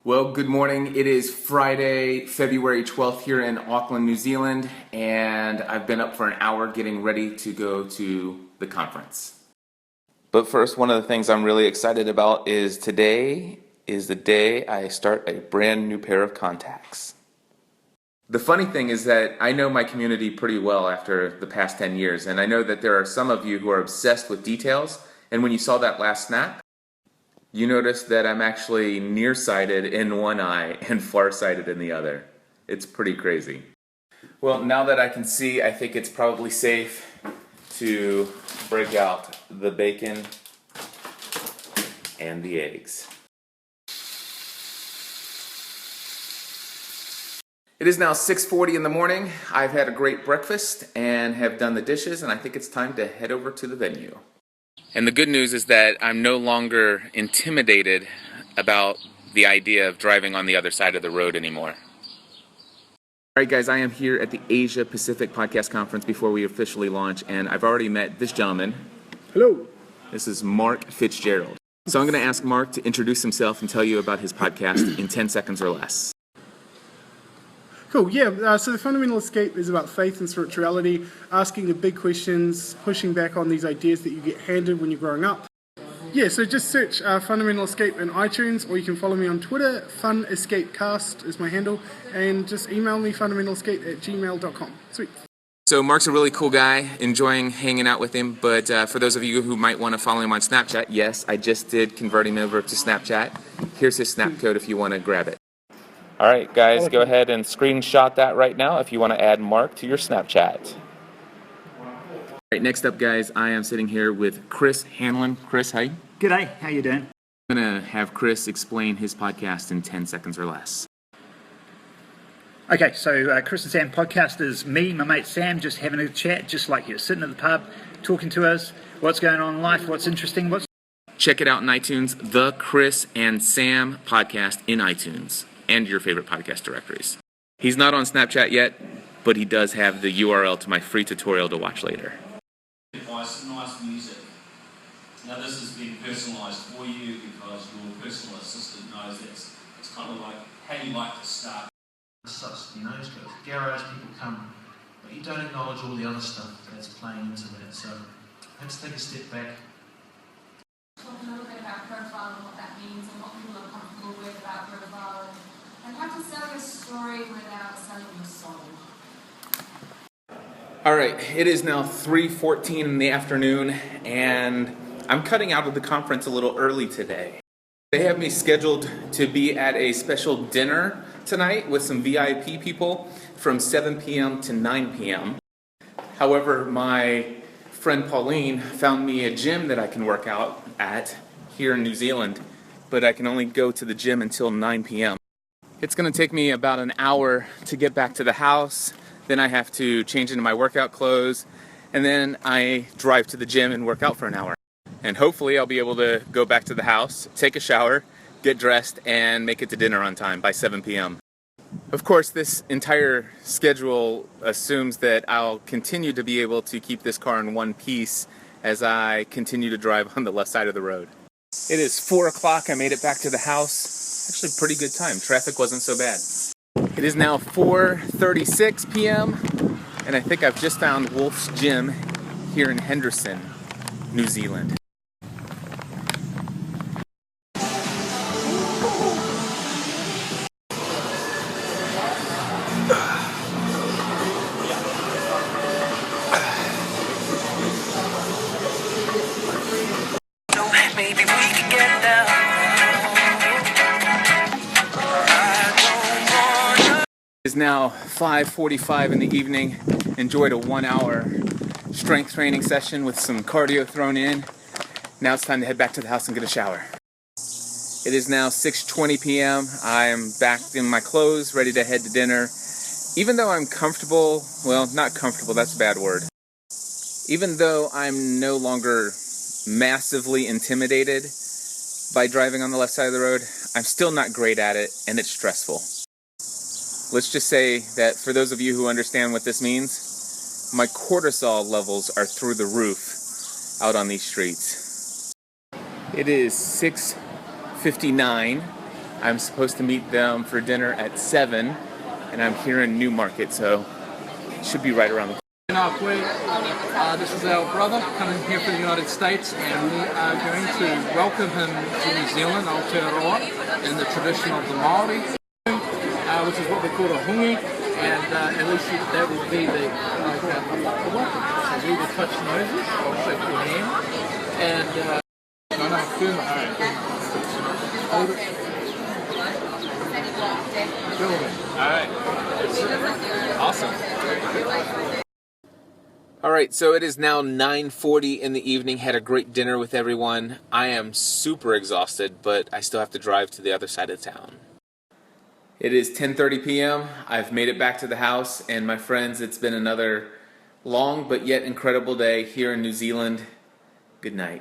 Well, good morning. It is Friday, February 12th here in Auckland, New Zealand, and I've been up for an hour getting ready to go to the conference. But first, one of the things I'm really excited about is today is the day I start a brand new pair of contacts. The funny thing is that I know my community pretty well after the past 10 years, and I know that there are some of you who are obsessed with details, and when you saw that last snap, you notice that I'm actually nearsighted in one eye and farsighted in the other. It's pretty crazy. Well, now that I can see, I think it's probably safe to break out the bacon and the eggs. It is now 6:40 in the morning. I've had a great breakfast and have done the dishes, and I think it's time to head over to the venue. And the good news is that I'm no longer intimidated about the idea of driving on the other side of the road anymore. All right, guys, I am here at the Asia Pacific Podcast Conference before we officially launch, and I've already met this gentleman. Hello. This is Mark Fitzgerald. So I'm going to ask Mark to introduce himself and tell you about his podcast in 10 seconds or less. Cool, yeah, so the Fundamental Escape is about faith and spirituality, asking the big questions, pushing back on these ideas that you get handed when you're growing up. Yeah, so just search Fundamental Escape in iTunes, or you can follow me on Twitter. FunEscapeCast is my handle, and just email me fundamentalescape@gmail.com. Sweet. So Mark's a really cool guy, enjoying hanging out with him, but for those of you who might want to follow him on Snapchat, yes, I just did convert him over to Snapchat. Here's his snap code if you want to grab it. All right, guys, go ahead and screenshot that right now if you want to add Mark to your Snapchat. All right, next up, guys, I am sitting here with Chris Hanlon. Chris, hi. G'day, how you doing? I'm going to have Chris explain his podcast in 10 seconds or less. Okay, so Chris and Sam podcast is me, my mate Sam, just having a chat, just like you're sitting at the pub, talking to us, what's going on in life, what's interesting, Check it out in iTunes, the Chris and Sam podcast in iTunes, and your favorite podcast directories. He's not on Snapchat yet, but he does have the URL to my free tutorial to watch later. Nice music. Now this has been personalised for you because your personal assistant knows it's kind of like how you like to start. Such, it's got garage, people come, but you don't acknowledge all the other stuff that's playing into that, so let's take a step back. Talk a little bit about profile and what that means and what people are comfortable with about profile and how to sell your story without selling your soul. All right, it is now 3:14 in the afternoon, and I'm cutting out of the conference a little early today. They have me scheduled to be at a special dinner tonight with some VIP people from 7 p.m. to 9 p.m. However, my friend Pauline found me a gym that I can work out at here in New Zealand, but I can only go to the gym until 9 p.m. It's going to take me about an hour to get back to the house. Then I have to change into my workout clothes, and then I drive to the gym and work out for an hour. And hopefully I'll be able to go back to the house, take a shower, get dressed, and make it to dinner on time by 7 p.m. Of course, this entire schedule assumes that I'll continue to be able to keep this car in one piece as I continue to drive on the left side of the road. It is 4 o'clock. I made it back to the house. Actually, pretty good time. Traffic wasn't so bad. It is now 4:36 p.m. and I think I've just found Wolf's Gym here in Henderson, New Zealand. It is now 5:45 in the evening. Enjoyed a 1-hour strength training session with some cardio thrown in. Now it's time to head back to the house and get a shower. It is now 6:20 p.m. I am back in my clothes, ready to head to dinner. Even though I'm comfortable, well, not comfortable, that's a bad word. Even though I'm no longer massively intimidated by driving on the left side of the road, I'm still not great at it, and it's stressful. Let's just say that for those of you who understand what this means, my cortisol levels are through the roof out on these streets. It is 6:59 I'm supposed to meet them for dinner at 7, and I'm here in Newmarket, so it should be right around the corner. This is our brother coming here from the United States, and we are going to welcome him to New Zealand, Aotearoa, in the tradition of the Māori, which is what we call a hungi, and at least that would be the welcome. So we will touch noses, I'll shake your hand, and hold it. Awesome. All right, so it is now 9:40 in the evening. Had a great dinner with everyone. I am super exhausted, but I still have to drive to the other side of town. It is 10:30 p.m. I've made it back to the house, and my friends, it's been another long but yet incredible day here in New Zealand. Good night.